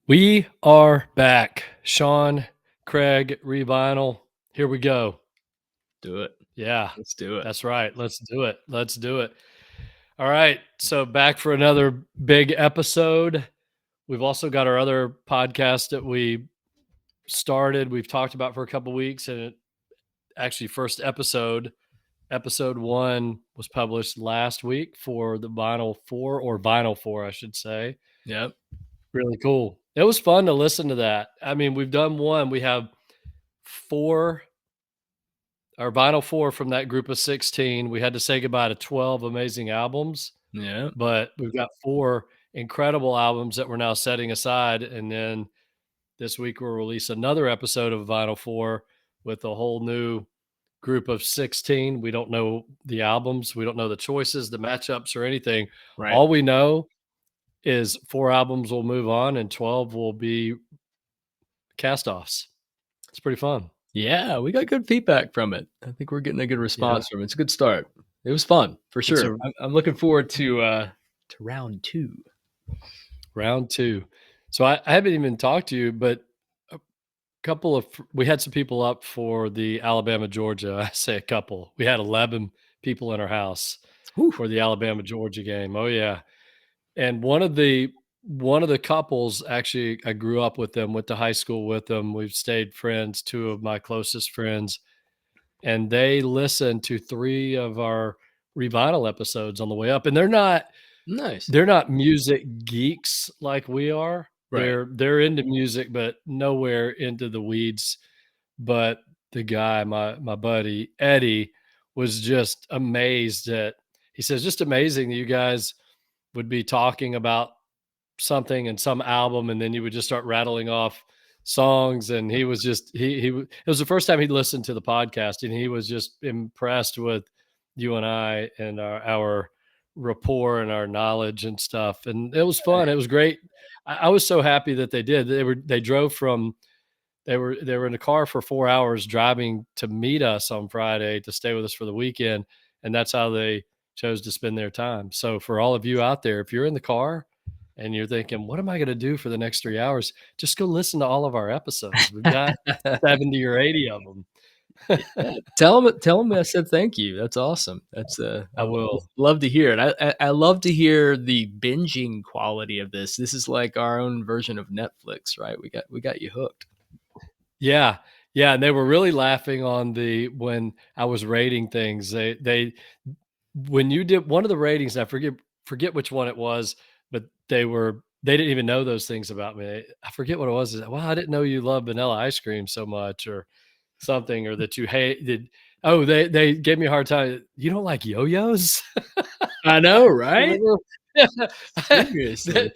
We are back. Shawn, Craig, Revinyl. Here we go. Do it. Yeah, Let's do it. that's right. Let's do it. Let's do it. All right. So, back for another big episode. We've also got our other podcast that we started, we've talked about for a couple weeks. And actually, first episode one, was published last week for the Vinyl 4, or Vinyl 4, I should say. Yep. Really cool. It was fun to listen to that. I mean, we've done one. We have four, our Vinyl 4 from that group of 16. We had to say goodbye to 12 amazing albums, Yeah. but we've got 4 incredible albums that we're now setting aside. And then this week we'll release another episode of Vinyl 4 with a whole new group of 16. We don't know the albums, we don't know the choices, the matchups, or anything. Right. All we know is 4 albums will move on and 12 will be cast-offs. It's pretty fun. Yeah, we got good feedback from it. I think we're getting a good Yeah. response from it. It's a good start. It was fun for It's sure. a I'm looking forward to round 2. round 2. So I haven't even talked to you, but a couple of we had some people up for the Alabama, Georgia. I say a couple. We had 11 people in our house Whew. for the Alabama, Georgia game. Oh yeah. And one of the couples, actually, I grew up with them, went to high school with them. We've stayed friends, 2 of my closest friends, and they listened to 3 of our Revinyl episodes on the way up. And Nice. they're not music geeks like we are. Right. They're into music, but nowhere into the weeds. But the guy, my buddy Eddie, was just amazed at. He says, "Just amazing that you guys would be talking about something and some album, and then you would just start rattling off songs." And he was just it was the first time he'd listened to the podcast, and he was just impressed with you and I and our rapport and our knowledge and stuff. And it was fun. It was great. I was so happy that they did. They drove from they were in the car for 4 hours driving to meet us on Friday to stay with us for the weekend, and that's how they chose to spend their time. So for all of you out there, if you're in the car and you're thinking, "What am I gonna do for the next 3 hours?" Just go listen to all of our episodes. We've got 70 or 80 of them. Yeah. Tell them I said thank you. That's awesome. That's I will. love to hear it. I love to hear the binging quality of this. This is like our own version of Netflix, right? We got you hooked. Yeah. Yeah, and they were really laughing on when I was rating things. They when you did one of the ratings, I forget which one it was, but they didn't even know those things about me. I forget what it was. "Well, I didn't know you love vanilla ice cream so much," or something, or that you hated. Oh, they gave me a hard time. "You don't like yo-yos?" I know, right? Remember? Seriously. That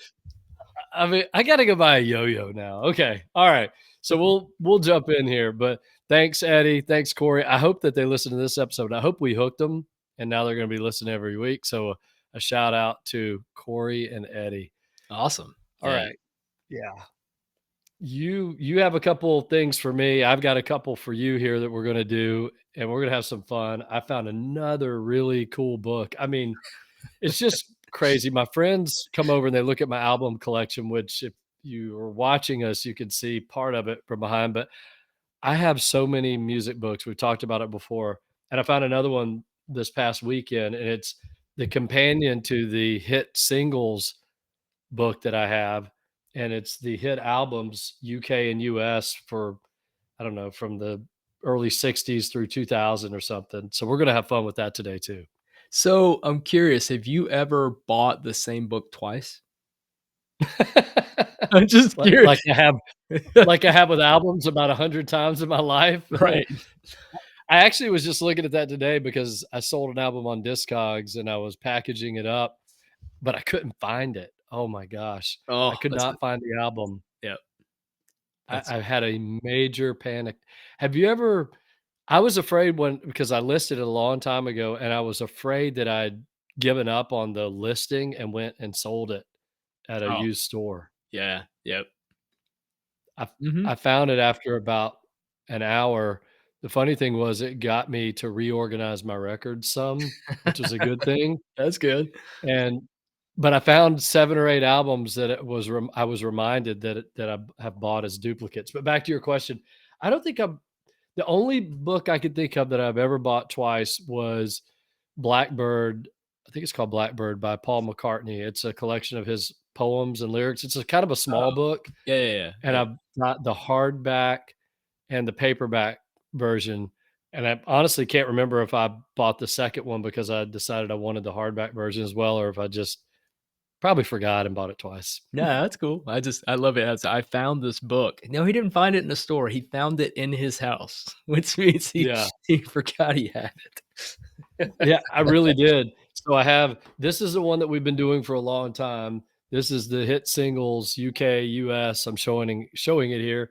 I mean, I gotta go buy a yo-yo now. Okay. All right. So we'll jump in here, but thanks, Eddie. Thanks, Corey. I hope that they listen to this episode. I hope we hooked them, and now they're gonna be listening every week. So a shout out to Corey and Eddie. Awesome. All Yeah. right. Yeah. You have a couple things for me. I've got a couple for you here that we're gonna do, and we're gonna have some fun. I found another really cool book. I mean, it's just crazy. My friends come over and they look at my album collection, which if you are watching us, you can see part of it from behind. But I have so many music books. We've talked about it before. And I found another one this past weekend, and it's the companion to the hit singles book that I have. And it's the hit albums, UK and US, for, I don't know, from the early 60s through 2000 or something. So we're going to have fun with that today, too. So I'm curious, have you ever bought the same book twice? I'm just Like curious. like I have like I have with albums about 100 times in my life. Right. I actually was just looking at that today because I sold an album on Discogs and I was packaging it up, but I couldn't find it. Oh my gosh. I Oh, could that's not find the album. yeah, I that's I had a major panic. Have you ever I was afraid because I listed it a long time ago, and I was afraid that I'd given up on the listing and went and sold it at a oh, used store. yeah, yep. I Mhm. I found it after about an hour. The funny thing was it got me to reorganize my records some, which was a good thing, That's good. and but I found 7 or 8 albums that I was reminded that I have bought as duplicates. But back to your question, I don't think I'm the only book I could think of that I've ever bought twice was Blackbird. I think it's called Blackbird by Paul McCartney. It's a collection of his poems and lyrics. It's a kind of a small Oh, book, yeah, yeah, yeah, and yeah. I've got the hardback and the paperback version. And I honestly can't remember if I bought the second one because I decided I wanted the hardback version as well, or if I just probably forgot and bought it twice. No, that's cool. I love it. I found this book. No, he didn't find it in a store. He found it in his house, which means Yeah. he forgot he had it. Yeah, I really did. So I have this is the one that we've been doing for a long time. This is the hit singles UK, US. I'm showing it here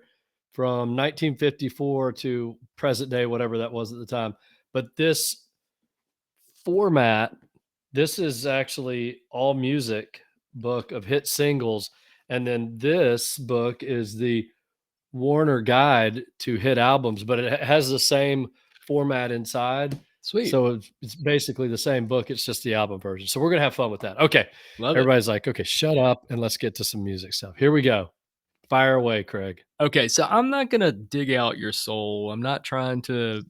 from 1954 to present day, whatever that was at the time. But this format, this is actually all music book of hit singles. And then this book is the Warner Guide to Hit Albums, but it has the same format inside. Sweet. So it's basically the same book. It's just the album version. So we're gonna have fun with that. Okay. Love it. Everybody's like, okay, shut up and let's get to some music stuff. Here we go. Fire away, Craig. Okay, so I'm not gonna dig out your soul. I'm not trying to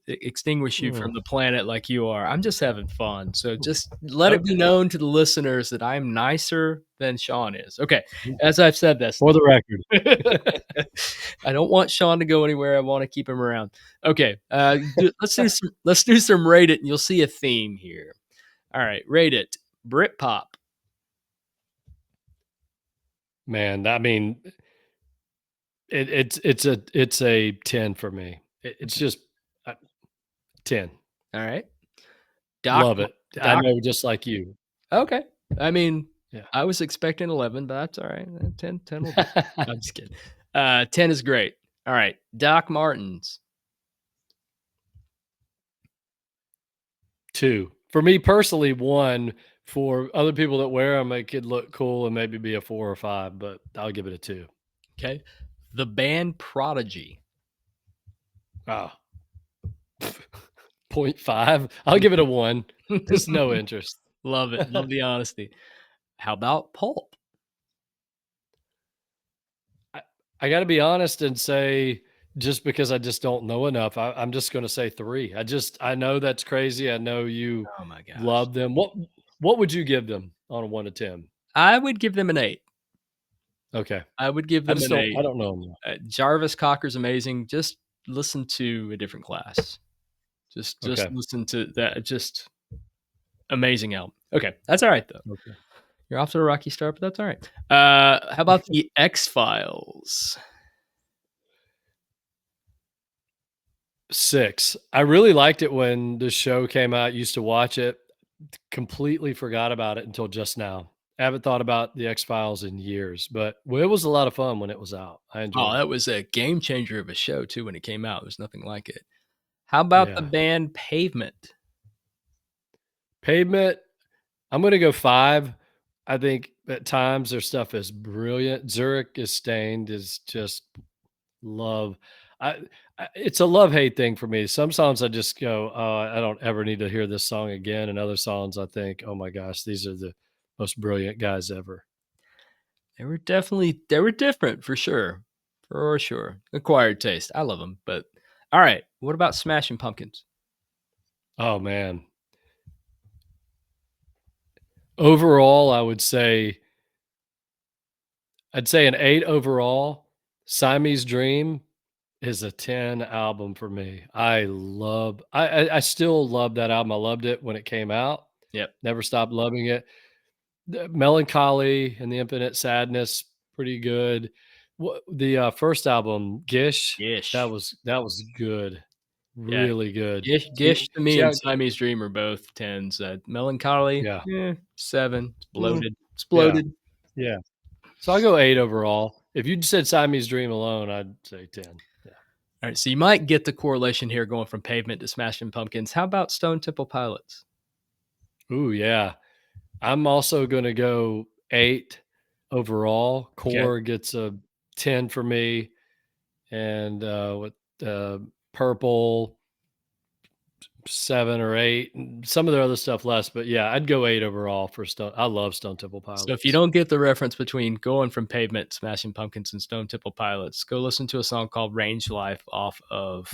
extinguish you from Mm, the planet like you are. I'm just having fun. So just let it be okay. known to the listeners that I'm nicer than Sean is. Okay, as I've said this, For the record. I don't want Sean to go anywhere. I want to keep him around. Okay, let's do some rate it, and you'll see a theme here. All right, rate it. Britpop. Man, I mean, it's a 10 for me. It's just 10. All right, Doc. Love it. I Doc. know just like you. Okay. I mean, Yeah. I was expecting 11, but that's all right. 10 will do. I'm just kidding. 10 is great. All right. Doc Martens. 2. For me personally, 1. For other people that wear them, it could look cool and maybe be a 4 or 5, but I'll give it a 2. Okay. The band Prodigy. Oh, point 0.5. I'll give it a 1. Just no interest. Love it. Love the honesty. How about Pulp? I, I got to be honest and say, just because I just don't know enough, I'm just going to say 3. I know that's crazy. I know you Oh my gosh. love them. What would you give them on a 1 to 10? I would give them an 8. Okay. I would give them an I 8. don't know them. Jarvis Cocker's amazing. Just listen to A Different Class. Just Okay. listen to that. Just amazing album. Okay. That's all right though. Okay. You're off to a rocky start, but that's all right. How about the X-Files? 6. I really liked it when the show came out. Used to watch it. Completely forgot about it until just now. I haven't thought about the X-Files in years, but well, it was a lot of fun when it was out. I Oh, enjoyed it. that was a game changer of a show too when it came out. There's nothing like it. How about the Yeah. band Pavement? Pavement, I'm gonna go 5. I think at times their stuff is brilliant. Zurich is Stained is just love. I, it's a love-hate thing for me. Some songs I just go, "Oh, I don't ever need to hear this song again," and other songs I think, "Oh my gosh, these are the most brilliant guys ever." They were different for sure. For sure. Acquired taste. I love them, but all right. What about Smashing Pumpkins? Oh man. Overall, I'd say an 8 overall. Siamese Dream is a 10 album for me. I still love that album. I loved it when it came out. Yep. Never stopped loving it. The Melancholy and the Infinite Sadness, pretty good. The first album, Gish, Gish. that was good. Yeah. Really good. Gish to me See and how Siamese Dream are both 10s. Melancholy, yeah. 7. It's Mm, bloated. yeah, Exploded. yeah. So I'll go 8 overall. If you said Siamese Dream alone, I'd say 10. Yeah. All right, so you might get the correlation here going from Pavement to Smashing Pumpkins. How about Stone Temple Pilots? Ooh, yeah. I'm also gonna go 8 overall. Okay. Core gets a 10 for me, and, with, Purple, 7 or 8, and some of their other stuff less, but yeah, I'd go 8 overall for Stone. I love Stone Temple So if you Pilots. don't get the reference between going from Pavement, Smashing Pumpkins, and Stone Temple Pilots, go listen to a song called Range Life off of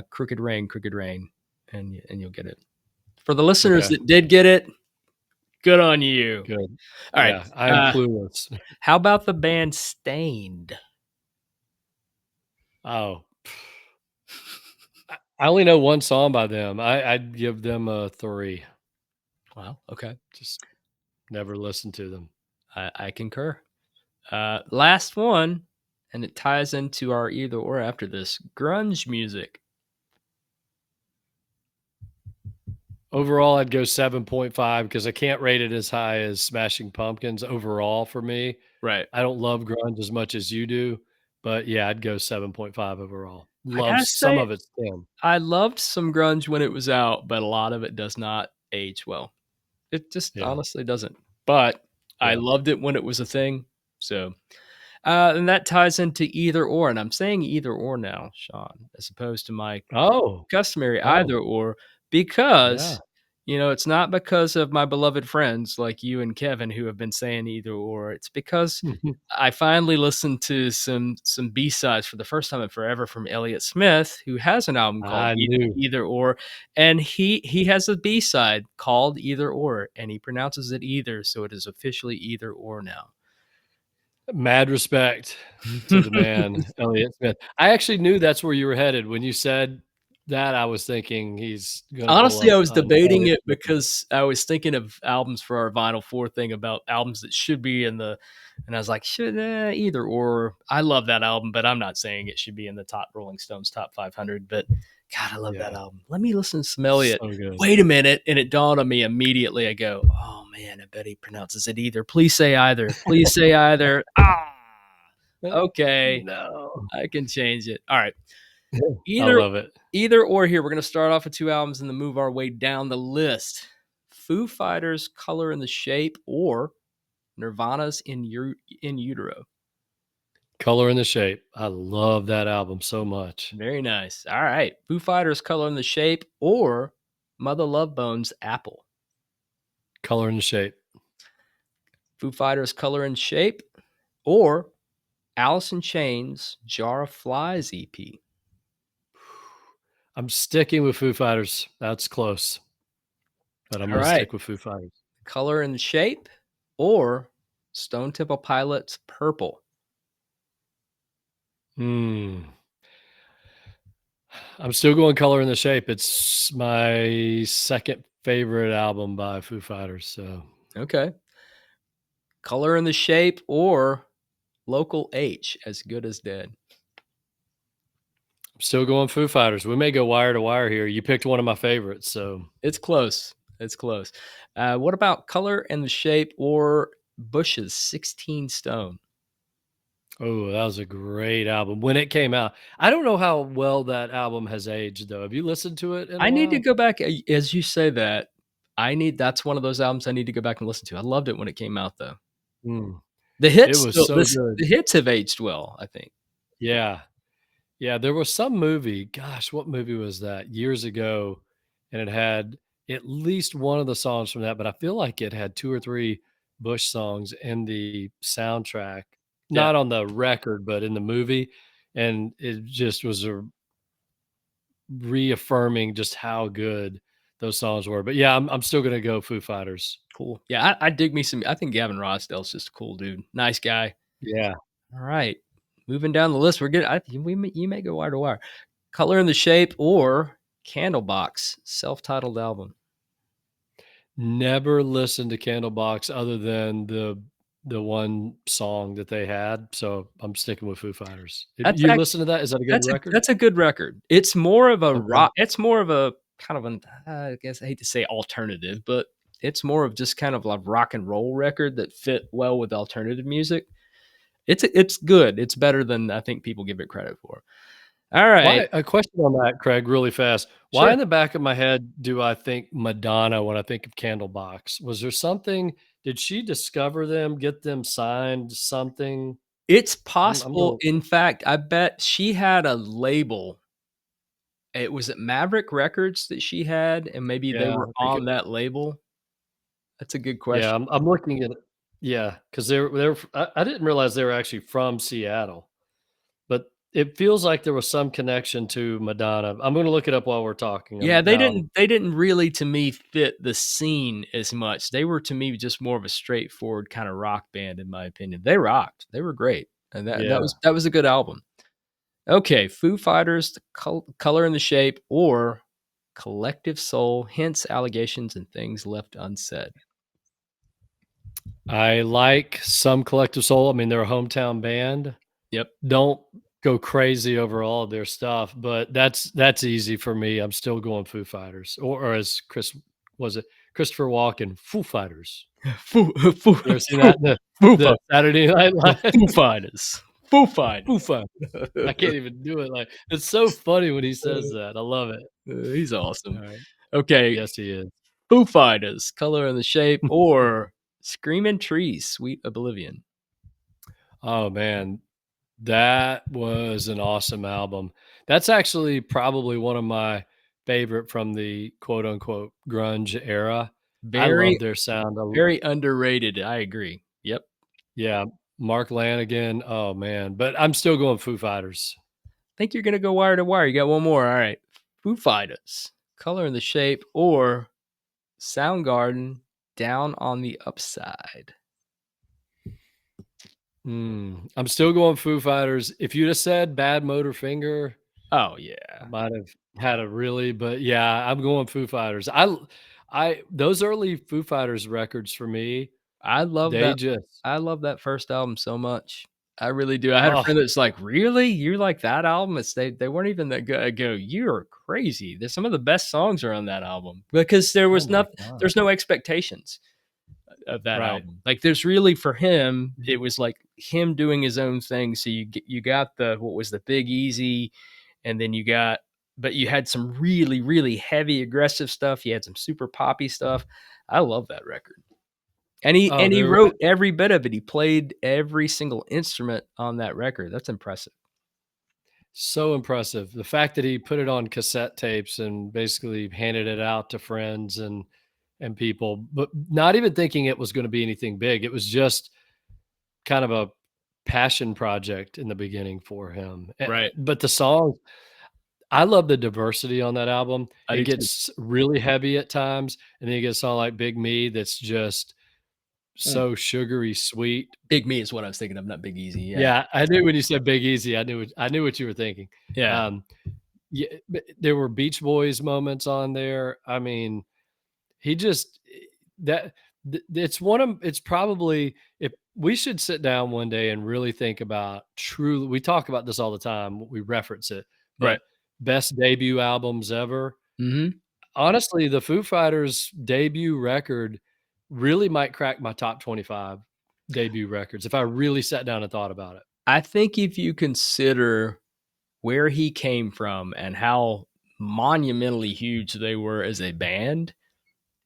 Crooked Rain, and you'll get it. For the listeners Okay, that did get it, good on you. good. All right. Yeah, I'm clueless. How about the band Stained? Oh, I only know 1 song by them. I'd give them a 3. Wow. Okay. Just never listened to them. I concur. Last one, and it ties into our either or after this grunge music. Overall, I'd go 7.5 because I can't rate it as high as Smashing Pumpkins overall for me. Right. I don't love grunge as much as you do, but yeah, I'd go 7.5 overall. I Love gotta some say, of it's them. I loved some grunge when it was out, but a lot of it does not age well. It just Yeah, honestly doesn't. But I yeah. loved it when it was a thing. So, and that ties into either or, and I'm saying either or now, Sean, as opposed to my Oh, customary oh, either or, yeah. because it's not because of my beloved friends like you and Kevin who have been saying either or. It's because I finally listened to some B-sides for the first time in forever from Elliott Smith, who has an album called I knew. Either Or, and he has a B-side called Either Or, and he pronounces it either, so it is officially either or now. Mad respect to the man, Elliott Smith. I actually knew that's where you were headed. When you said that, I was thinking he's gonna pull Honestly, up I was an debating Elliott it Smith. because I was thinking of albums for our Vinyl 4 thing about albums that should be in the and I was like, "Should either or." I love that album, but I'm not saying it should be in the top Rolling Stones top 500, but God, I love that Yeah, album. Let me listen to some Elliott. so good. Wait a minute, and it dawned on me immediately. I go, "Oh, man, I bet he pronounces it either. Please say either. Please say either." Ah, okay, No. I can change it. All right. I Either love it. either or here. We're gonna start off with 2 albums and then move our way down the list. Foo Fighters' "Color and the Shape" or Nirvana's In Utero. Color and the Shape. I love that album so much. Very nice. All right. Foo Fighters' "Color and the Shape" or Mother Love Bone's "Apple." Color and the Shape. Foo Fighters' "Color and Shape" or Alice in Chains' "Jar of Flies" EP. I'm sticking with Foo Fighters. That's close, but I'm All gonna right. stick with Foo Fighters. "Color and the Shape" or Stone Temple Pilots' "Purple." Hmm. I'm still going Color and the Shape. It's my second favorite album by Foo Fighters, so Okay. "Color and the Shape" or Local H, "As Good as Dead." I'm still going Foo Fighters. We may go wire to wire here. You picked one of my favorites, so It's close. It's close. What about "Color and the Shape" or Bush's 16 Stone? oh, that was a great album when it came out. I don't know how well that album has aged, though. Have you listened to it in a I need to while? go back as you say that. That's one of those albums I need to go back and listen to. I loved it when it came out though. Mm. The It hits was still so this good. the hits have aged well, I think. Yeah. Yeah, there was some movie, gosh, what movie was that? Years ago, and it had at least one of the songs from that, but I feel like it had 2 or 3 Bush songs in the soundtrack, Yeah, not on the record, but in the movie, and it just was a reaffirming just how good those songs were. But yeah, I'm still gonna go Foo Fighters. cool. Yeah, I dig me some I think Gavin Rossdale's just a cool dude. Nice guy. Yeah. All right. Moving down the list, we're good. You may go wire to wire. "Color and the Shape" or Candlebox, self-titled album. Never listened to Candlebox other than the one song that they had, so I'm sticking with Foo Fighters. That's You listen to that? Is that a good record? that's a good record. It's more of a Okay. rock it's more of a kind of an I guess I hate to say alternative, but it's more of just kind of a rock and roll record that fit well with alternative music. It's good. It's better than I think people give it credit for. All right. Why a question on that, Craig, really fast. Why Sure. in the back of my head do I think Madonna when I think of Candlebox? Was there something did she discover them, get them signed, something? It's I'm possible. going In fact, I bet she had a label it was it Maverick Records that she had, and maybe they Yeah, were I think it on that label? That's a good yeah, question. I'm looking at it. Yeah, 'cause I didn't realize they were actually from Seattle, but it feels like there was some connection to Madonna. I'm gonna look it up while we're talking. Yeah, Now I'm they didn't really, to me, fit the scene as much. They were, to me, just more of a straightforward kinda rock band, in my opinion. They rocked. They were great, and yeah. that was a good album. Okay, Foo Fighters, The Color and the Shape, or Collective Soul, Hints, Allegations, and Things Left Unsaid. I like some Collective Soul. I mean, they're a hometown band. Yep. Don't go crazy over all of their stuff, but that's easy for me. I'm still going Foo Fighters, or as Chris was it Christopher Walken, Foo Fighters. Foo Foo You ever seen Foo that? The Foo the Fi Saturday Night the Live? Foo Fighters. Foo Foo Fighters. Fighters. I can't even do it. Like it's so funny when he says that. I love it. He's awesome. All right. Okay, Yes, he is. Foo Fighters, Color and the Shape, or Screaming Trees, Sweet Oblivion. Oh man, that was an awesome album. That's actually probably one of my favorite from the quote unquote grunge era. I love Very, their sound. very underrated. I agree. Yep. Yeah, Mark Lanigan. Oh man, but I'm still going Foo Fighters. Think you're gonna go wire to wire. You got one more. All right. Foo Fighters, Color and the Shape, or Soundgarden, Down on the Upside. I'm still going Foo Fighters. If you'd have said Bad Motor Finger, Oh I yeah. might have had a really, but yeah, I'm going Foo Fighters. I those early Foo Fighters records for me, I love they that just I love that first album so much. I really do. I had a oh friend that's like, "Really? You like that album?" It's they weren't even that good. I go, "You're crazy. There's some of the best songs are on that album." Because oh my god, there's no expectations of that right. album. Like there's really for him, it was like him doing his own thing. So you got the what was the Big Easy, and then you got but you had some really really heavy aggressive stuff. You had some super poppy stuff. I love that record. Oh, And he they're wrote every bit of it. He played every single instrument on that record. That's impressive. so impressive. The fact that he put it on cassette tapes and basically handed it out to friends and people, but not even thinking it was gonna be anything big. It was just kind of a passion project in the beginning for him. Right. But the songs, I love the diversity on that album. I It do too. gets really heavy at times, and then you get a song like Big Me that's just Mm. so sugary sweet. Big Me is what I was thinking of, not Big Easy. Yeah. Yeah, I knew when you said Big Easy, I knew what you were thinking. Yeah. Um, yeah, but there were Beach Boys moments on there. I mean, he just that it's probably if we should sit down one day and really think about truly we talk about this all the time, we reference it, Right. but best debut albums ever. Mhm. Honestly, the Foo Fighters debut record really might crack my top 25 debut records if I really sat down and thought about it. I think if you consider where he came from and how monumentally huge they were as a band,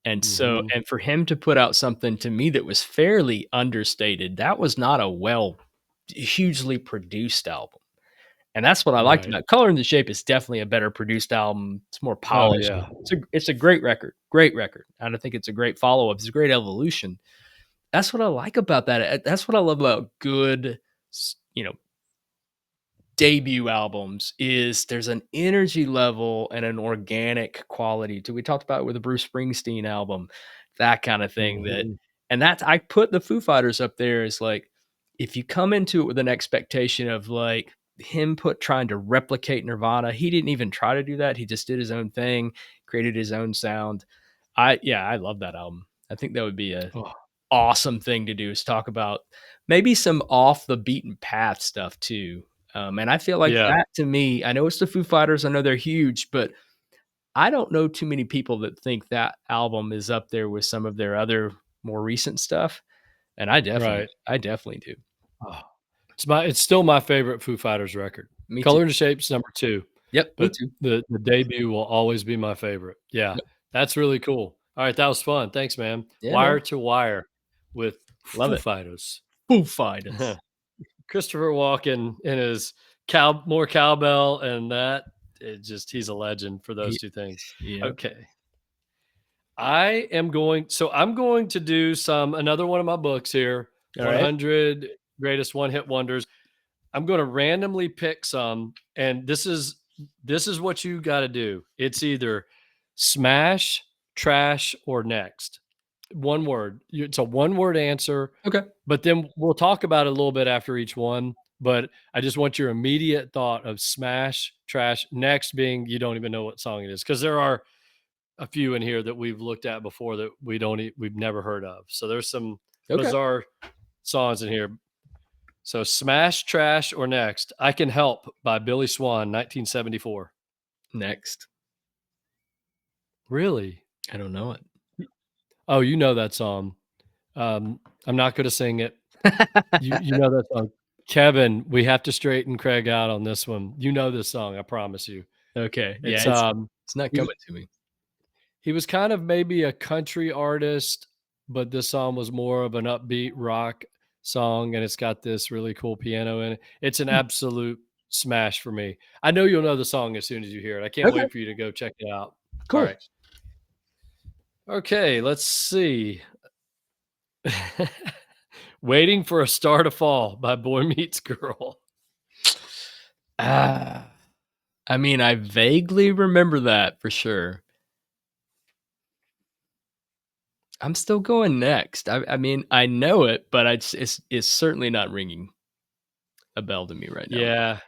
and so Mhm. and for him to put out something to me that was fairly understated, that was not a hugely produced album. And that's what I liked Right. about Color and the Shape is definitely a better produced album. It's more Oh, polished. yeah. It's a great record. Great record. And I think it's a great follow-up. It's a great evolution. That's what I like about that. That's what I love about good debut albums is there's an energy level and an organic quality to we talked about it with the Bruce Springsteen album, that kind of thing that Mhm. and that's I put the Foo Fighters up there as like if you come into it with an expectation of like him trying to replicate Nirvana, he didn't even try to do that. He just did his own thing, created his own sound. I love that album. I think that would be a Oh, awesome thing to do is talk about maybe some off the beaten path stuff too. And I feel like yeah, that to me, I know it's the Foo Fighters, I know they're huge, but I don't know too many people that think that album is up there with some of their other more recent stuff. And right. I definitely do. Oh, it's still my favorite Foo Fighters record. Me too. Color and Shape's number 2, Yep, me but too. the debut will always be my favorite. Yeah, Yep. that's really cool. Alright, that was fun. Thanks, man. Yeah, Wire man. to Wire with Love Foo it. Fighters. Foo Fighters. Christopher Walken in his more cowbell and that he's a legend for those two things. Yeah. Okay. I'm going to do another one of my books here, All right. 100 greatest one-hit wonders. I'm going to randomly pick some, and this is what you got to do. It's either smash, trash, or next. One word. It's a one-word answer, Okay. but then we'll talk about it a little bit after each one. But I just want your immediate thought of smash, trash, next being you don't even know what song it is, because there are a few in here that we've looked at before that we've never heard of. So there's some Okay. bizarre songs in here. So smash, trash, or next. I Can Help by Billy Swan, 1974. Next. Really? I don't know it. Oh, you know that song. I'm not going to sing it. You know that song. Kevin, we have to straighten Craig out on this one. You know this song, I promise you. Okay. Yeah, It's it's not he was coming to me. he was kind of maybe a country artist, but this song was more of an upbeat rock song, and it's got this really cool piano in it. It's an Hmm. absolute smash for me. I know you'll know the song as soon as you hear it. I can't Okay. wait for you to go check it out. All Cool. right. Okay, let's see. Waiting for a Star to Fall by Boy Meets Girl. Ah, I mean, I vaguely remember that for sure. I'm still going next. I mean, I know it, but it's certainly not ringing a bell to me right now. Yeah,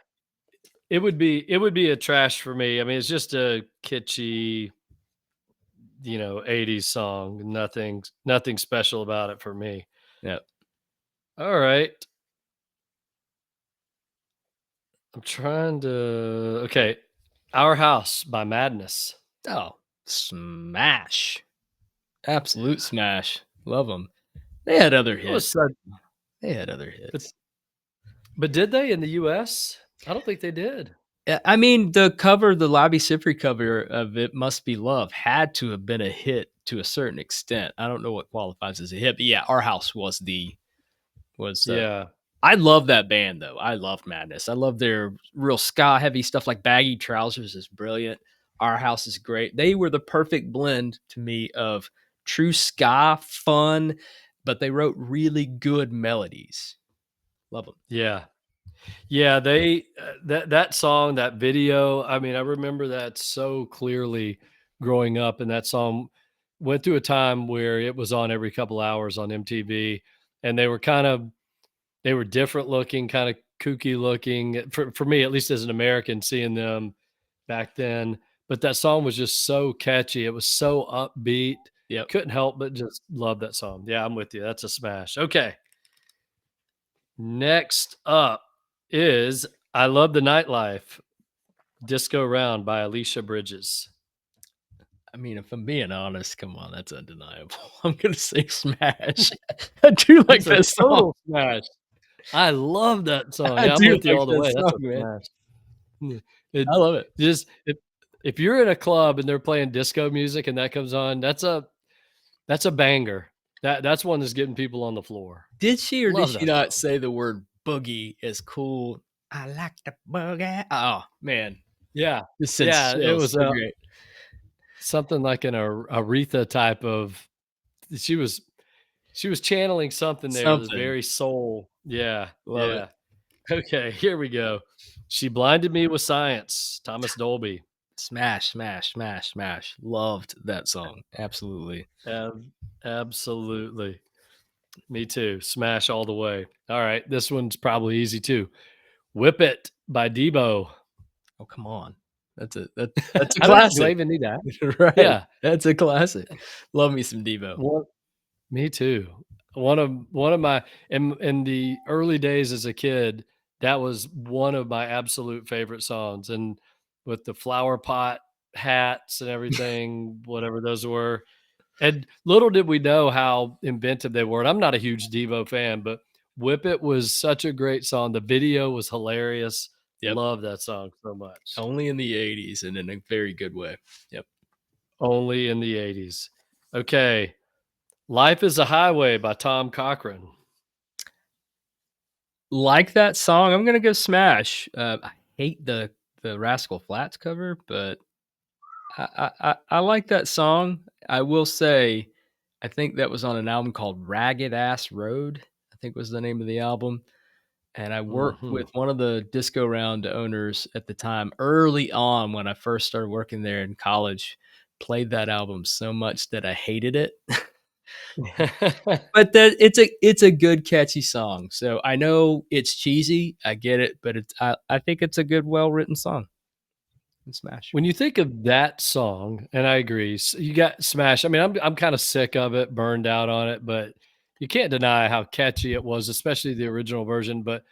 it would be a trash for me. I mean, it's just a kitschy, 80s song. Nothing special about it for me. Yeah. All right. I'm trying to okay. Our House by Madness. Oh, smash. Absolute smash. Love them. They had other It was hits. such, They had other but hits. but did they in the US? I don't think they did. I mean, the Lobby Sifri cover of "It Must Be Love" had to have been a hit to a certain extent. I don't know what qualifies as a hit, but yeah, Our House was. Yeah. I love that band though. I love Madness. I love their real ska heavy stuff like Baggy Trousers is brilliant. Our House is great. They were the perfect blend to me of true ska fun, but they wrote really good melodies. Love them. Yeah. Yeah, they that song, that video, I mean, I remember that so clearly growing up, and that song went through a time where it was on every couple hours on MTV, and they were different looking, kind of kooky looking for me, at least as an American seeing them back then. But that song was just so catchy. It was so upbeat. Yep. Couldn't help but just love that song. Yeah, I'm with you. That's a smash. Okay. Next up is I Love the Nightlife, Disco Round by Alicia Bridges. I mean, if I'm being honest, come on, that's undeniable. I'm gonna say Smash. I do like That's a that song. total smash. I love that song. I Yeah, I'm do with you like all the that way. That's song, a man. smash. Yeah. I It love it. just if you're in a club and they're playing disco music and that comes on, that's a banger. That's one that's getting people on the floor. Did she or did Love she that not song. say the word boogie is cool? I like the boogie. Oh man, Yeah. this sends Yeah, it chills. was, So great. something like an Aretha type of she was she was channeling something there that's Something. very soul. Yeah, Love it. yeah. Okay, here we go. She Blinded Me with Science, Thomas Dolby. Smash, smash, smash, smash. Loved that song. Absolutely. Ab absolutely. Me too. Smash all the way. All right, this one's probably easy too. Whip It by Debo. Oh, come on. That's a Do I classic. even need that? Right. Yeah. That's a classic. Love me some Devo. One Me too. One of my in the early days as a kid, that was one of my absolute favorite songs, and with the flower pot hats and everything, whatever those were, and little did we know how inventive they were, and I'm not a huge Devo fan, but Whip It was such a great song. The video was hilarious. Yep. Love that song so much. Only in the 80s and in a very good way. Yep. Only in the '80s. Okay. Life is a Highway by Tom Cochrane. Like that song, I'm gonna go Smash. I hate the the Rascal Flatts cover, but I like that song. I will say, I think that was on an album called Ragged Ass Road, I think was the name of the album, and I worked Mhm. with one of the Disco Round owners at the time, early on when I first started working there in college, played that album so much that I hated it. But that it's a good catchy song, so I know it's cheesy, I get it, but I think it's a good, well-written song. It's smash. When you think of that song, and I agree, you got Smash. I mean, I'm kind of sick of it, burned out on it, but you can't deny how catchy it was, especially the original version. But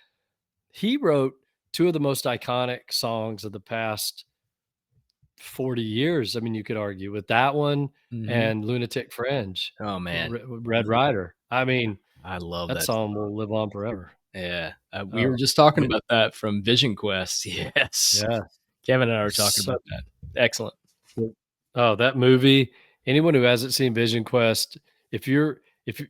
he wrote two of the most iconic songs of the past 40 years. I mean, you could argue with that one Mhm. and Lunatic Fringe, Oh, man. Red Rider. I mean, I love that that song song. will live on forever. Yeah, we Oh, were just I talking mean, about that from Vision Quest. Yes. yeah. Kevin and I were talking So about that. Excellent. Well, oh, that movie, anyone who hasn't seen Vision Quest, if you're if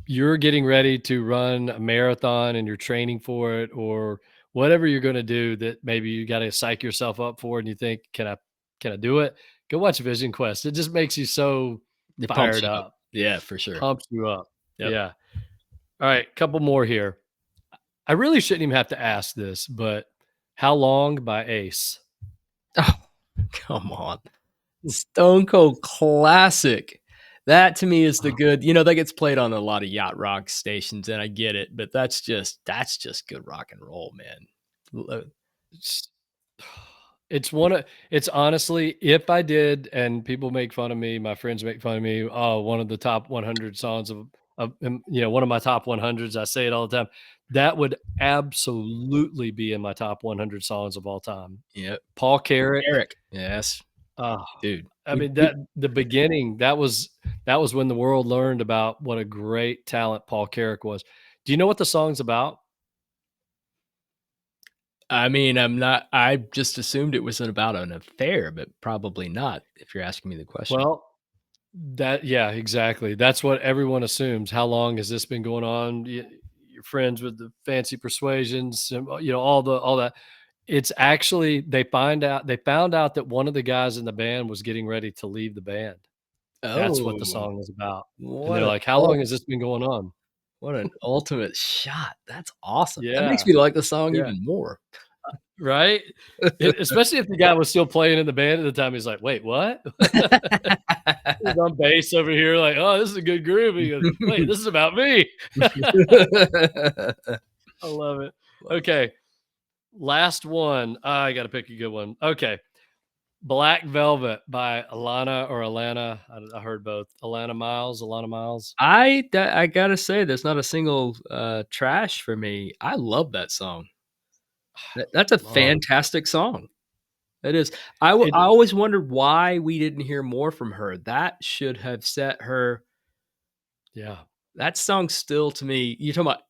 you're getting ready to run a marathon and you're training for it or whatever you're gonna do that maybe you gotta psych yourself up for and you think, can I do it? Go watch Vision Quest. It just makes you so It pumps fired you up. up, Yeah, for sure. pumps you up. Yep. Yeah. All right, couple more here. I really shouldn't even have to ask this, but How Long by Ace? Oh, come on. Stone Cold classic. That to me is the good, that gets played on a lot of yacht rock stations, and I get it, but that's just good rock and roll, man. Lo It's it's honestly, if I did and people make fun of me, my friends make fun of me, oh, one of the top 100 songs of one of my top 100s, I say it all the time. That would absolutely be in my top 100 songs of all time. Yep. Paul Carrick, Eric. Yes. uh, Dude, I mean, that the beginning, that was when the world learned about what a great talent Paul Carrick was. Do you know what the song's about? I mean, I just assumed it was about an affair, but probably not if you're asking me the question. Well, yeah, exactly. That's what everyone assumes. How long has this been going on? You're friends with the fancy persuasions, and, all that. It's actually they found out that one of the guys in the band was getting ready to leave the band. That's what the Oh, song is about. And what they're an like, "How ul long has this been going on?" what an ultimate shot. That's awesome. That makes Yeah, me like the song yeah, even more. right? Especially if the guy was still playing in the band at the time. He's like, "Wait, what?" He's on bass over here, like, "Oh, this is a good groove." He goes, "Wait, this is about me." I love it. Love it. Okay, last one. I gotta pick a good one. Okay, Black Velvet by Alana. I heard both. Alana Miles. I gotta say, there's not a single, trash for me. I love that song. That's a Love fantastic song. It is. it. I always wondered why we didn't hear more from her. That should have set her. Yeah. That song still to me, you're talking about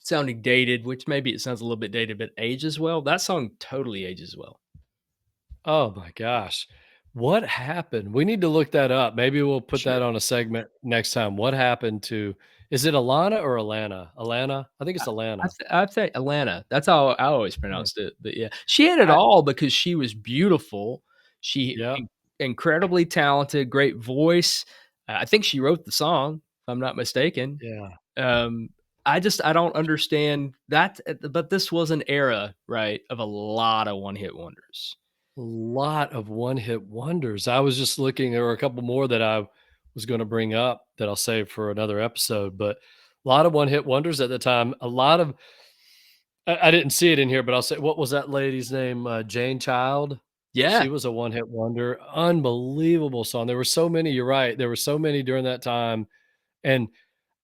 sounding dated, which maybe it sounds a little bit dated, but ages well. That song totally ages well. Oh my gosh. What happened? We need to look that up. Maybe we'll put Sure. that on a segment next time. What happened to is it Alana or Alana? Alana? I think it's Alana. I say Atlanta. That's how I always Yeah. pronounced it, but yeah. She had it I all because she was beautiful. She Yep. incredibly talented, great voice. I think she wrote the song, if I'm not mistaken. Yeah. Um, I don't understand that, but this was an era, right, of a lot of one-hit wonders. A lot of one-hit wonders. I was just looking, there were a couple more that I was gonna bring up that I'll save for another episode, but a lot of one-hit wonders at the time. A lot of I didn't see it in here, but I'll say what was that lady's name? Jane Child? Yeah, She was a one-hit wonder. Unbelievable song. There were so many, you're right. There were so many during that time, and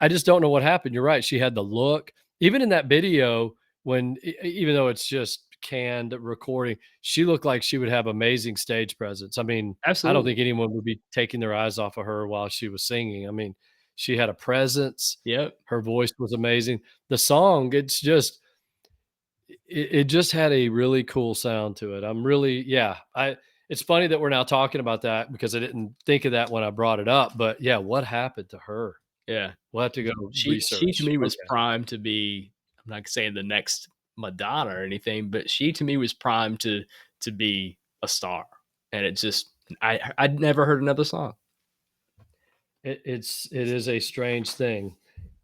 I just don't know what happened. You're right. She had the look. Even in that video, when even though it's just canned recording, she looked like she would have amazing stage presence. I mean, I don't absolutely. think anyone would be taking their eyes off of her while she was singing. I mean, she had a presence. Yep. Her voice was amazing. The song, it just had a really cool sound to it. I'm really, yeah. It's funny that we're now talking about that because I didn't think of that when I brought it up. But yeah, what happened to her? Yeah. We'll have to go She to research. me was Okay. primed to be, I'm not saying the next Madonna or anything, but she to me was primed to be a star. And it just I'd never heard another song. It is a strange thing.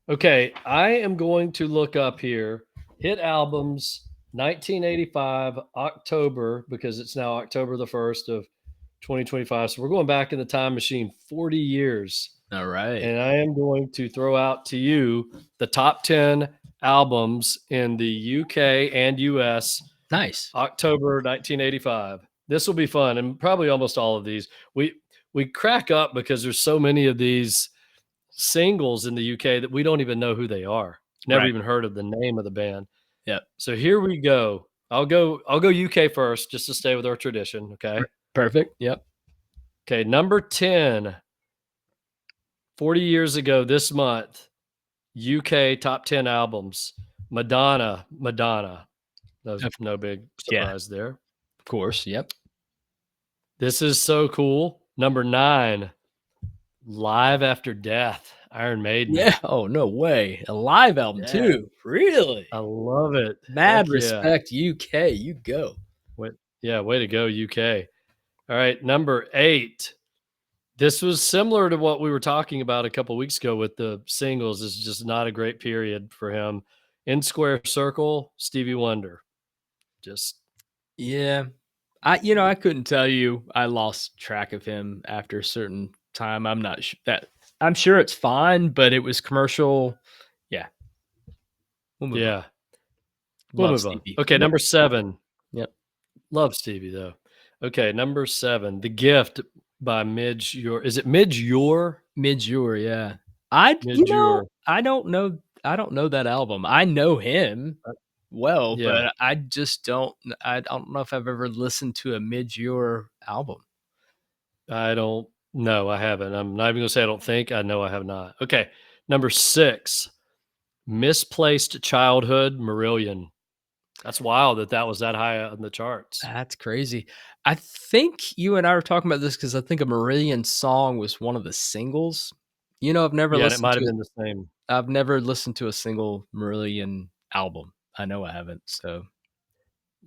Okay, I am going to look up here hit albums 1985 October because it's now October the 1st of 2025. So we're going back in the time machine 40 years. All right. And I am going to throw out to you the top 10 albums in the UK and US Nice. October 1985. This will be fun and probably almost all of these. We crack up because there's so many of these singles in the UK that we don't even know who they are. Never Right. even heard of the name of the band. Yep. So here we go. I'll go UK first just to stay with our tradition, okay? Perfect. Yep. Okay, number 10. 40 years ago this month, UK top 10 albums. Madonna, Madonna. Of No big Yeah, surprise there. of course. Yep. This is so cool. Number 9, Live After Death, Iron Maiden. Yeah. Oh, no way. A live album Yeah, too. Really? I love it. Mad Heck yeah. respect, UK. You go. Way to go, UK. All right, number 8. This was similar to what we were talking about a couple weeks ago with the singles. It's just not a great period for him. In Square Circle, Stevie Wonder. Just Yeah. I couldn't tell you. I lost track of him after a certain time. I'm not that I'm sure it's fine, but it was commercial. Yeah. We'll move on. yeah. We'll Love move on. Stevie. Okay, number 7. Yep. Love Stevie though. Okay, number 7, The Gift by Midge Ure. Is it Midge Ure? Mid-Jure, yeah. I you Midge know, Ure. I don't know that album. I know him Uh, well, yeah. but I don't know if I've ever listened to a Mid-Jure album. I don't know. I haven't. I'm not even gonna say I don't think. I know I have not. Okay. Number 6, Misplaced Childhood, Marillion. That's wild that that was that high on the charts. That's crazy. I think you and I were talking about this because I think a Marillion song was one of the singles. Yeah, and it might have been the same. I've never listened to a single Marillion album. I know I haven't, so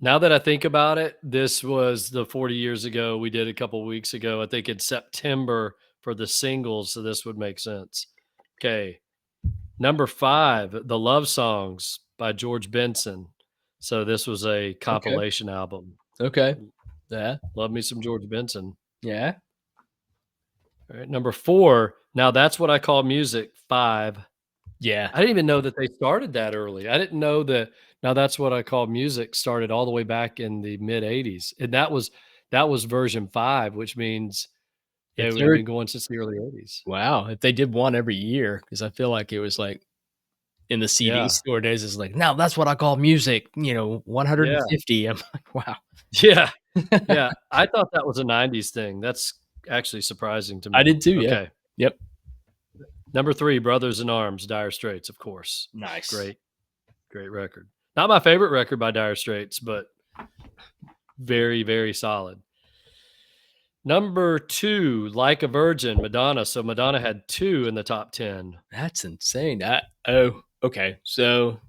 Now that I think about it, this was the 40 years ago we did a couple weeks ago. I think it's September for the singles, so this would make sense. Okay. Number 5, The Love Songs by George Benson. So this was a okay. compilation album. Okay. Yeah. Love me some George Benson. Yeah. All right, number 4, Now That's What I Call Music, 5. Yeah. I didn't even know that they started that early. I didn't know that Now That's What I Call Music started all the way back in the mid '80s, and that was version 5, which means If they've they're been going since the early '80s. Wow, if they did one every year, because I feel like it was like in the CD Yeah, store days, it's like, "Now that's what I call music," yeah, 150. I'm like, "Wow." yeah, yeah. I thought that was a '90s thing. That's actually surprising to I me. did too, yeah. Okay, Yep. number 3, Brothers in Arms, Dire Straits, of course. Nice. Great, great record. Not my favorite record by Dire Straits, but very, very solid. Number 2, Like a Virgin, Madonna. So Madonna had 2 in the top 10. That's insane. Okay. So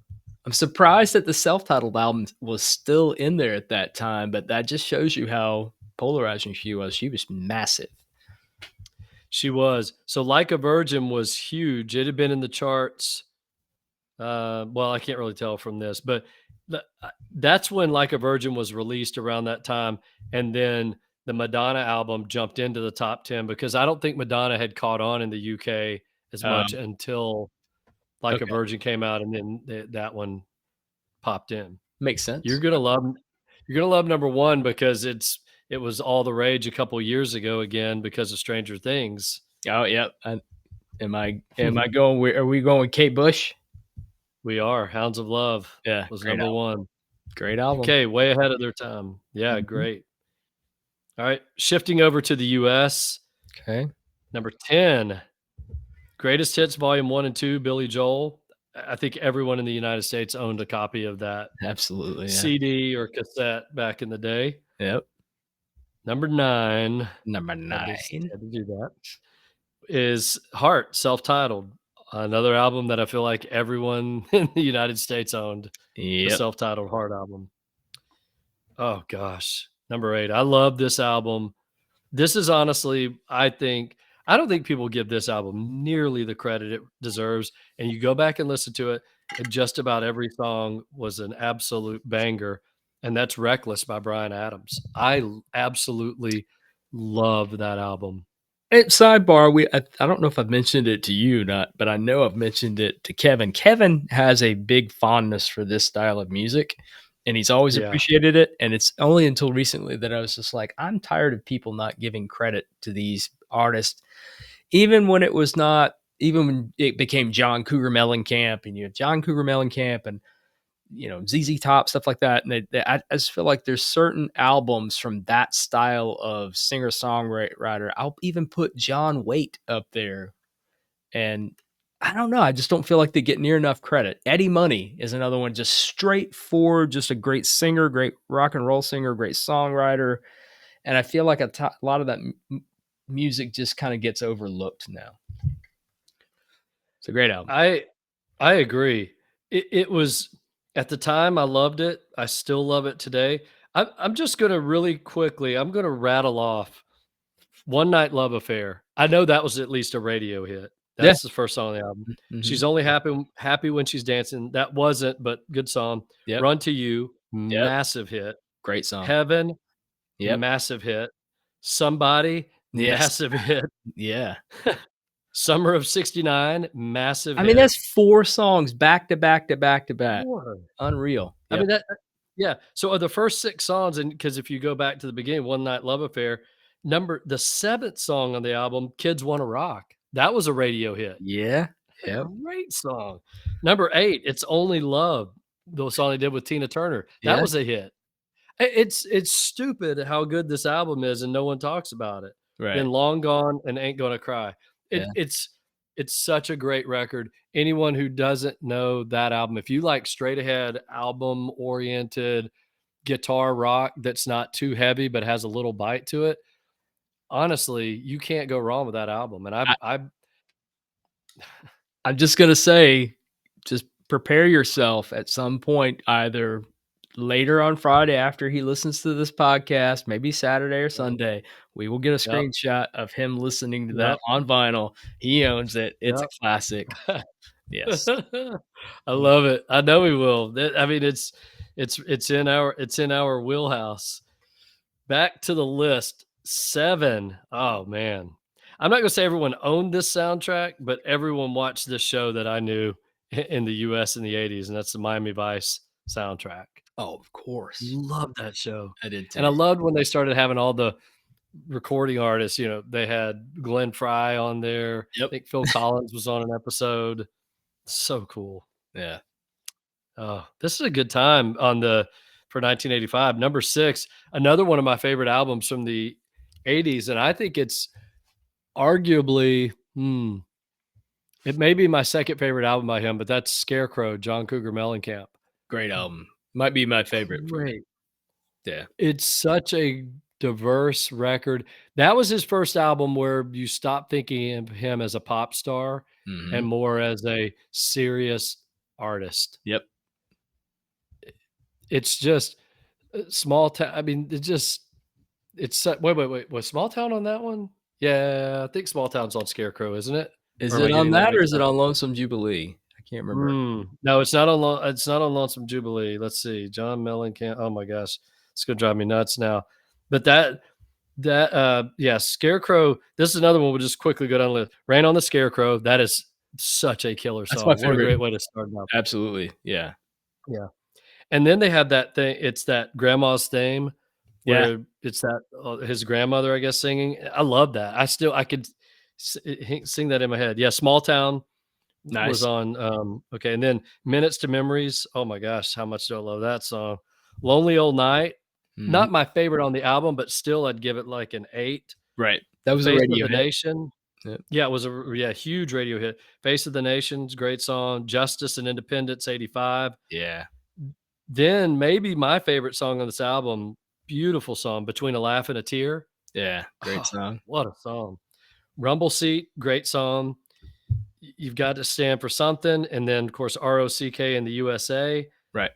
I'm surprised that the self-titled album was still in there at that time, but that just shows you how polarizing she was. She was massive. She was. So Like a Virgin was huge. It had been in the charts. Well, I can't really tell from this, but that's when Like a Virgin was released around that time. And then the Madonna album jumped into the top 10 because I don't think Madonna had caught on in the UK as much Um, until Like a okay. Virgin came out and then that one popped in. Makes You're sense. gonna love you're gonna love number 1 because it was all the rage a couple years ago again because of Stranger Things. Oh, yep. Am I going are we going Kate Bush? We are. Hounds of Love Yeah, was great number album. 1. Great album. Okay, way ahead of their time. Yeah, Mhm. great. All right, shifting over to the US, Okay. number 10, Greatest Hits Volume 1 and 2, Billy Joel. I think everyone in the United States owned a copy of that Absolutely, yeah. CD or cassette back in the day. Yep. Number 9, Number had to 9. had to do that, is Heart, self-titled. Another album that I feel like everyone in the United States owned, the Yep. self-titled Heart album. Oh gosh, number 8. I love this album. This is honestly, I don't think people give this album nearly the credit it deserves, and you go back and listen to it, and just about every song was an absolute banger, and that's "Reckless" by Bryan Adams. Absolutely love that album. Sidebar, I don't know if I've mentioned it to you or not, but I know I've mentioned it to Kevin. Kevin has a big fondness for this style of music, and he's always Yeah. appreciated it, and it's only until recently that I was just like, "I'm tired of people not giving credit to these artists," even when it was not even when it became John Cougar Mellencamp, and you have John Cougar Mellencamp and ZZ Top, stuff like that. And I just feel like there's certain albums from that style of singer songwriter. I'll even put John Waite up there, and I don't know. I just don't feel like they get near enough credit. Eddie Money is another one, just straightforward, just a great singer, great rock and roll singer, great songwriter. And I feel like a lot of that music just kind of gets overlooked now. It's a great album. I agree. It was at the time, I loved it. I still love it today. I'm just gonna really quickly, I'm gonna rattle off "One Night Love Affair." I know that was at least a radio hit. Yeah. That's the first song on the album. Mm-hmm. "She's Only Happy When She's Dancing." That wasn't, but good song. Yep. "Run to You," Yep. massive hit. Great song. "Heaven," Yep. massive hit. "Somebody," Yes. massive hit. Yeah. "Summer of '69," massive I mean, hit. that's 4 songs back to back to back to back. 4. Unreal. I Yep. mean, yeah. So of the first 6 songs, and because if you go back to the beginning, "One Night Love Affair," the 7th song on the album, "Kids Wanna Rock," that was a radio hit. Yeah. A Yep. great song. Number 8, "It's Only Love," the song they did with Tina Turner, that Yeah. was a hit. It's stupid how good this album is and no one talks about it. Right. Then "Long Gone" and "Ain't Gonna Cry." Yeah. It's such a great record. Anyone who doesn't know that album, if you like straight ahead album-oriented guitar rock that's not too heavy but has a little bite to it, honestly, you can't go wrong with that album, and I I I'm just gonna say, just prepare yourself at some point, either later on Friday after he listens to this podcast, maybe Saturday or Yep, Sunday, we will get a yep, screenshot of him listening to that yep, on vinyl. He owns it. It's a yep. classic. Yes. I love it. I know we will. I mean, it's in our wheelhouse. Back to the list, 7. Oh, man. I'm not gonna say everyone owned this soundtrack, but everyone watched this show that I knew in the US in the '80s, and that's the Miami Vice soundtrack. Oh, of course. Love that show. I did And I too. loved when they started having all the recording artists, they had Glenn Frey on there. I Yep. think Phil Collins was on an episode. So cool. Yeah. Oh, this is a good time for 1985. Number 6, another one of my favorite albums from the '80s, and I think it's arguably, it may be my second favorite album by him, but that's "Scarecrow," John Cougar Mellencamp. Great album. Might be my favorite from Great. yeah. It's such a diverse record. That was his first album where you stop thinking of him as a pop star and Mhm. more as a serious artist. Yep. It's just small town. I mean, wait. Was Small Town on that one? Yeah, I think Small Town's on Scarecrow, isn't it? Is Or am it I on getting that that or mixed is it up? on Lonesome Jubilee? I can't remember. No, it's not on Lonesome Jubilee. Let's see. John Mellencamp. Oh my gosh. It's gonna drive me nuts now. But yeah, Scarecrow. This is another one we'll just quickly go down the list. "Rain on the Scarecrow." That is such a killer That's my song. What a favorite. great way to start an album. Absolutely. Yeah. Yeah. And then they have that thing, it's that grandma's theme Yeah. where it's that his grandmother, I guess, singing. I love that. I could sing that in my head. Yeah, Small Town was Nice. on, okay, and then "Minutes to Memories." Oh my gosh, how much do I love that song. "Lonely Old Night," Mhm. not my favorite on the album, but still I'd give it like an 8. Right. That was a "Face of radio the hit. Nation." Yep. Yeah, it was huge radio hit. "Face of the Nation's" great song. "Justice and Independence," '85. Yeah. Then maybe my favorite song on this album, beautiful song, "Between a Laugh and a Tear." Yeah. Great Oh, song. what a song. "Rumble Seat," great song. you've got to stand for something, and then of course ROCK in the USA. Right.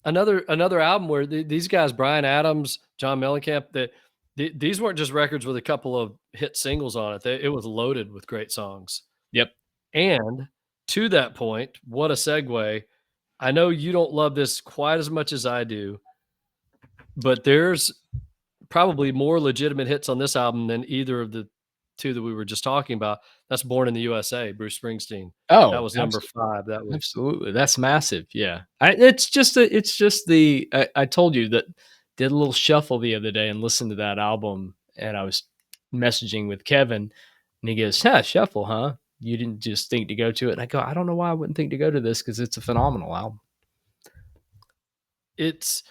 Another album where these guys, Bryan Adams, John Mellencamp, that these weren't just records with a couple of hit singles on it. It was loaded with great songs. Yep. And to that point, what a segue. I know you don't love this quite as much as I do, but there's probably more legitimate hits on this album than either of the two that we were just talking about. That's Born in the USA, Bruce Springsteen. That Oh, was number 5. That was absolutely. That's massive. Yeah. It's just I told you that did a little shuffle the other day and listened to that album, and I was messaging with Kevin and he goes, "Huh, shuffle, huh? You didn't just think to go to it." And I go, "I don't know why I wouldn't think to go to this because it's a phenomenal album." it's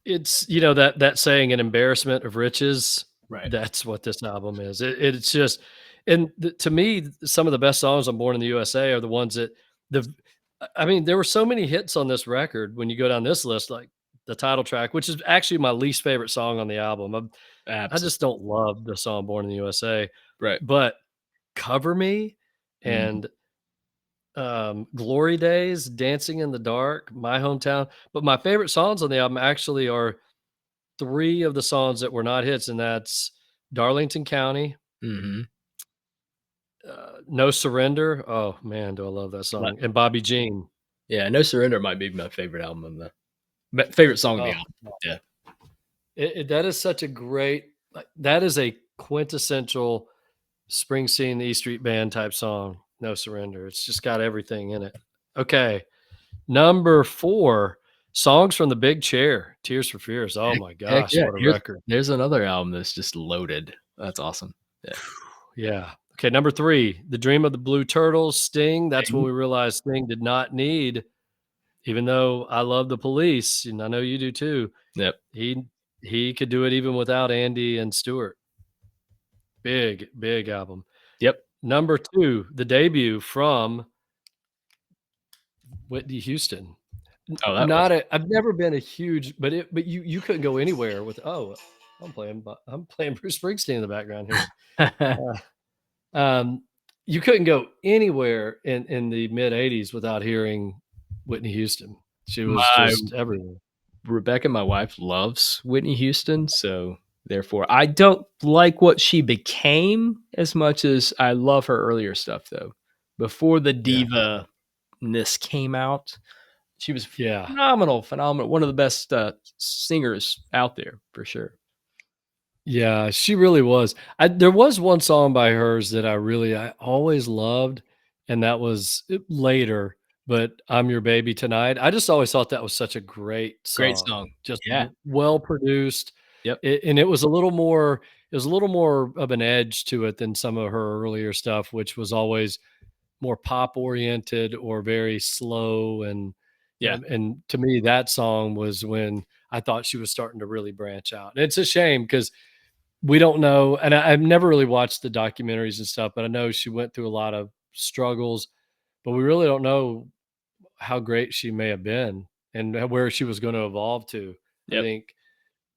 that saying, an embarrassment of riches. Right. That's what this album is. It's just, and to me, some of the best songs on Born in the USA are the ones that the I mean, there were so many hits on this record when you go down this list, like the title track, which is actually my least favorite song on the album. I Absolutely. just don't love the song Born in the USA, Right. but Cover Me Mhm. and Glory Days, Dancing in the Dark, My Hometown. But my favorite songs on the album actually are 3 of the songs that were not hits, and that's Darlington County, Mhm. No Surrender. Oh man, do I love that Right. song, and Bobby Jean. Yeah, No Surrender might be my favorite album on favorite song on the Oh, album. Yeah. that is such a great, like, that is a quintessential Springsteen, the E Street Band type song, No Surrender. It's just got everything in it. Okay, number 4, Songs from the Big Chair, Tears for Fears. Oh my Heck gosh, yeah. what a record. There's another album that's just loaded. That's awesome. Yeah. Yeah. Okay, number 3, The Dream of the Blue Turtles, Sting. That's when Sting. we realized Sting did not need, even though I love the Police, and I know you do too, Yep. he could do it even without Andy and Stewart. Big, big album. Yep. Number 2, the debut from Whitney Houston. Oh, that was Not a I've never been a huge, but you couldn't go anywhere with, "Oh, I'm playing Bruce Springsteen in the background here." Um, you couldn't go anywhere in the mid '80s without hearing Whitney Houston. She was my just everywhere. Rebecca, my wife, loves Whitney Houston, so therefore I don't like what she became as much as I love her earlier stuff though. Before the Yeah. diva-ness came out, she was Yeah. phenomenal, phenomenal. One of the best singers out there for sure. Yeah, she really was. There was one song by hers that I always loved, and that was, later, but I'm Your Baby Tonight. I just always thought that was such a great Great song, song. just Yeah. well produced. Yep. And it was a little more of an edge to it than some of her earlier stuff, which was always more pop oriented or very slow, Yeah. and to me, that song was when I thought she was starting to really branch out. And it's a shame because we don't know, and I've never really watched the documentaries and stuff, but I know she went through a lot of struggles, but we really don't know how great she may have been and where she was gonna evolve to. I Yep. think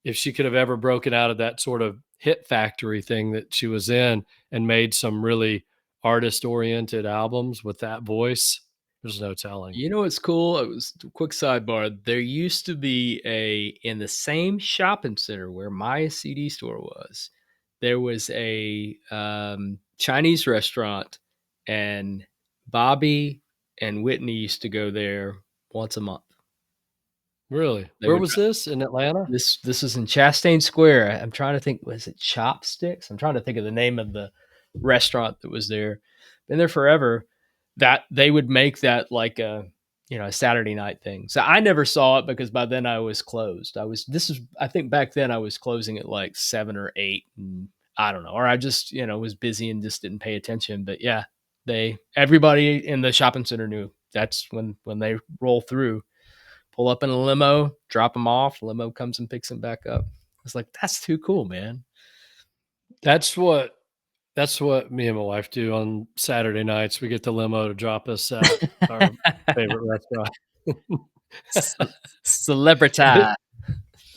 if she could have ever broken out of that sort of hit factory thing that she was in and made some really artist-oriented albums with that voice, there's no telling. You know what's cool? It was a quick sidebar. There used to be in the same shopping center where my CD store was, there was a Chinese restaurant, and Bobby and Whitney used to go there once a month. Really? They Where would was this? In Atlanta? this is in Chastain Square. I'm trying to think, was it Chopsticks? I'm trying to think of the name of the restaurant that was there. Been there forever. That they would make that like a Saturday night thing. So I never saw it because by then I was closed. I think back then I was closing at like 7 or 8, and I don't know, or I just was busy and just didn't pay attention. But yeah, everybody in the shopping center knew that's when they roll through, pull up in a limo, drop them off. Limo comes and picks them back up. It's like, that's too cool, man. That's what me and my wife do on Saturday nights. We get the limo to drop us at our favorite restaurant. Ce- Celebrity. It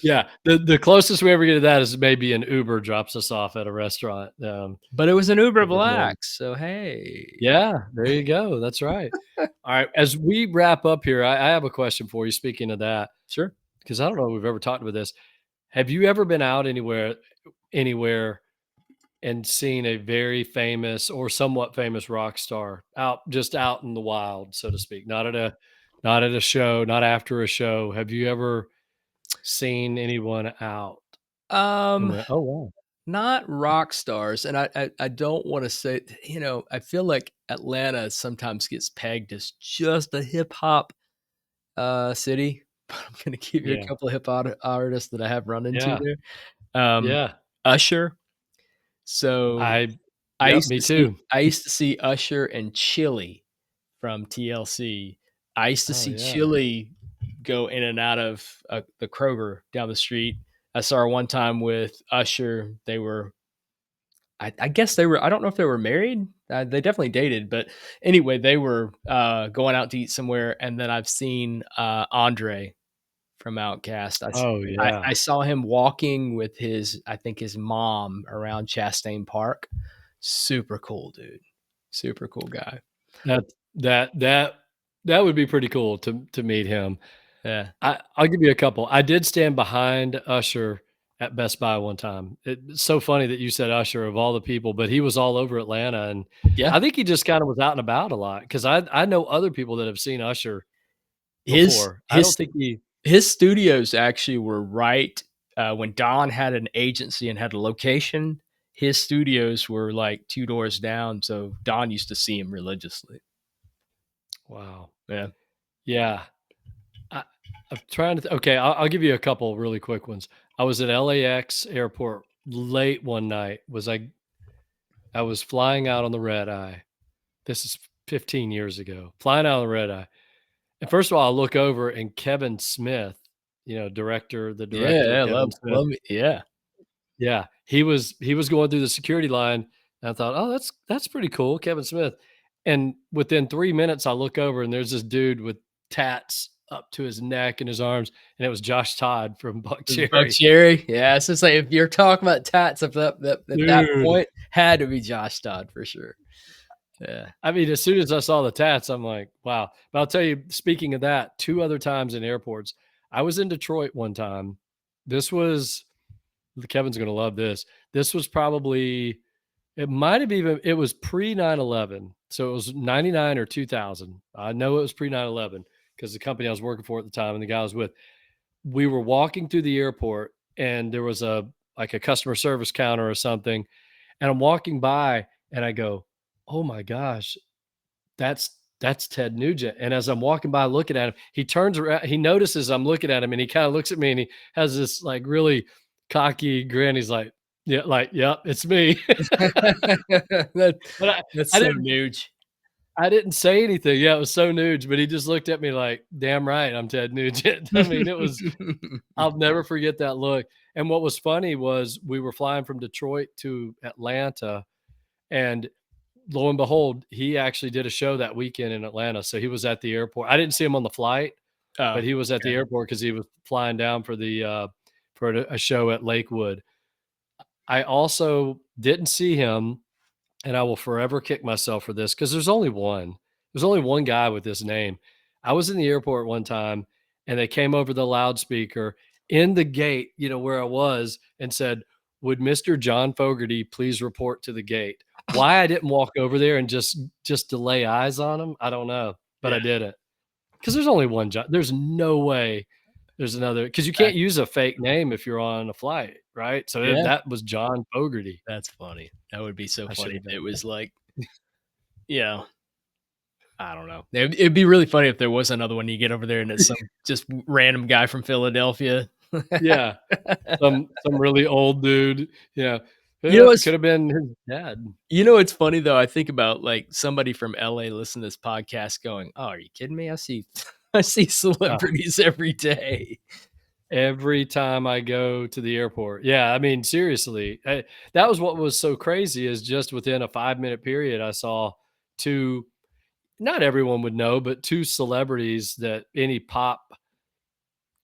Yeah, the closest we ever get to that is maybe an Uber drops us off at a restaurant, But it was an Uber if we're going. Black, so hey. Yeah, there you go, that's right. Alright, as we wrap up here, I have a question for you, speaking of that, Sure. because I don't know if we've ever talked about this. Have you ever been out anywhere and seen a very famous or somewhat famous rock star out in the wild, so to speak, not at a show, not after a show? Have you ever seen anyone out and Um, went, "Oh, wow." Not rock stars, and I don't wanna say, I feel like Atlanta sometimes gets pegged as just a hip hop, city, but I'm gonna give you a Yeah. couple of hip hop artists that I have run into Yeah. there. Um, Yeah. Usher. So, I Yep, me too. I used to see Usher and Chili from TLC. I used to Oh, see yeah. Chili go in and out of, the Kroger down the street. I saw her one time with Usher. They were I guess they were I don't know if they were married. They definitely dated, but anyway, they were, going out to eat somewhere, and then I've seen, Andre from Outkast. Oh, I yeah. saw him walking with I think his mom around Chastain Park. Super cool, dude. Super cool guy. That that that would be pretty cool to meet him. Yeah. I'll give you a couple. I did stand behind Usher at Best Buy one time. It's so funny that you said Usher of all the people, but he was all over Atlanta, and Yeah. I think he just kinda was out and about a lot because I know other people that have seen Usher His before. I don't his think he his studios actually were right, when Don had an agency and had a location, his studios were, like, 2 doors down, so Don used to see him religiously. Wow. Yeah. Yeah. I I'm trying to okay, I'll give you a couple really quick ones. I was at LAX airport late one night. I was flying out on the red eye. This is 15 years ago. Flying out on the red eye. And first of all, I look over and Kevin Smith, the director, Yeah, Kevin Smith. love me yeah. Yeah, he was going through the security line, and I thought, "Oh, that's pretty cool, Kevin Smith." And within 3 minutes, I look over and there's this dude with tats up to his neck and his arms, and it was Josh Todd from Buck Was Buck Cherry. Cherry? Yeah, it's just like, if you're talking about tats of that at that Dude, point, had to be Josh Dodd for sure. Yeah. I mean, as soon as I saw the tats, I'm like, "Wow." But I'll tell you, speaking of that, 2 other times in airports. I was in Detroit one time. This was Kevin's gonna love this. This was probably It might have even it was pre 9/11, so it was 99 or 2000. I know it was pre 9/11 because the company I was working for at the time and the guy I was with, we were walking through the airport and there was a customer service counter or something, and I'm walking by and I go, "Oh my gosh, that's Ted Nugent." And as I'm walking by looking at him, he turns around, he notices I'm looking at him and he kind of looks at me and he has this like really cocky grin. He's like, "Yeah, like, yep, it's me." That But I that's I so didn't Nuge. I didn't say anything. Yeah, it was so nuge, but he just looked at me like, "Damn right, I'm Ted Nugent." I mean, I'll never forget that look. And what was funny was we were flying from Detroit to Atlanta, and lo and behold, he actually did a show that weekend in Atlanta. So he was at the airport. I didn't see him on the flight, Oh, but he was at the okay. airport because he was flying down for a show at Lakewood. I also didn't see him, and I will forever kick myself for this because there's only one. There's only one guy with this name. I was in the airport one time and they came over the loudspeaker in the gate, where I was, and said, "Would Mr. John Fogerty please report to the gate?" Why I didn't walk over there and just to lay eyes on him, I don't know, but Yeah, I didn't. Because there's only one John. There's no way there's another, because you that can't use a fake name if you're on a flight, right? So yeah, that was John Fogerty. that's funny. That would be so I should funny have if it done was like, you know, I don't know. It'd be really funny if there was another one. You get over there and it's some just random guy from Philadelphia. Yeah, some really old dude, You know yeah, what's could have been his dad. it's funny though. I think about like somebody from LA listening to this podcast going, "Oh, are you kidding me? I see I see Uh, celebrities every day." every time I go to the airport. Yeah, I mean, seriously, that was what was so crazy is just within a 5-minute period, I saw 2, not everyone would know, but 2 celebrities that any pop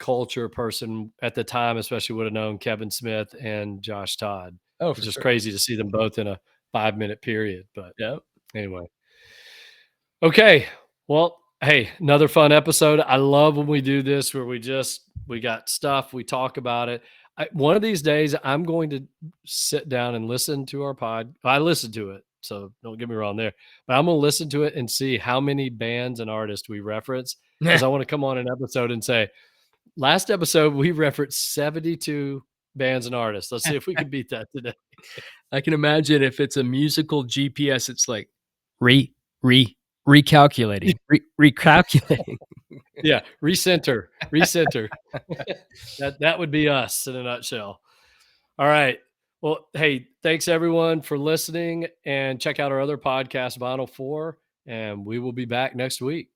culture person at the time, especially would have known Kevin Smith and Josh Todd. Oh, It's for just sure. crazy to see them both in a 5-minute period. But Yeah. anyway. Okay. Well, hey, another fun episode. I love when we do this where we got stuff, we talk about it. One of these days I'm going to sit down and listen to our pod. I listen to it, so don't get me wrong there. But I'm going to listen to it and see how many bands and artists we reference because I want to come on an episode and say, last episode we referenced 72 bands and artists. Let's see if we can beat that today. I can imagine if it's a musical GPS, it's like re re recalculating, recalculating. Yeah, recenter. That would be us in a nutshell. All right. Well, hey, thanks everyone for listening and check out our other podcast, Vinyl 4, and we will be back next week.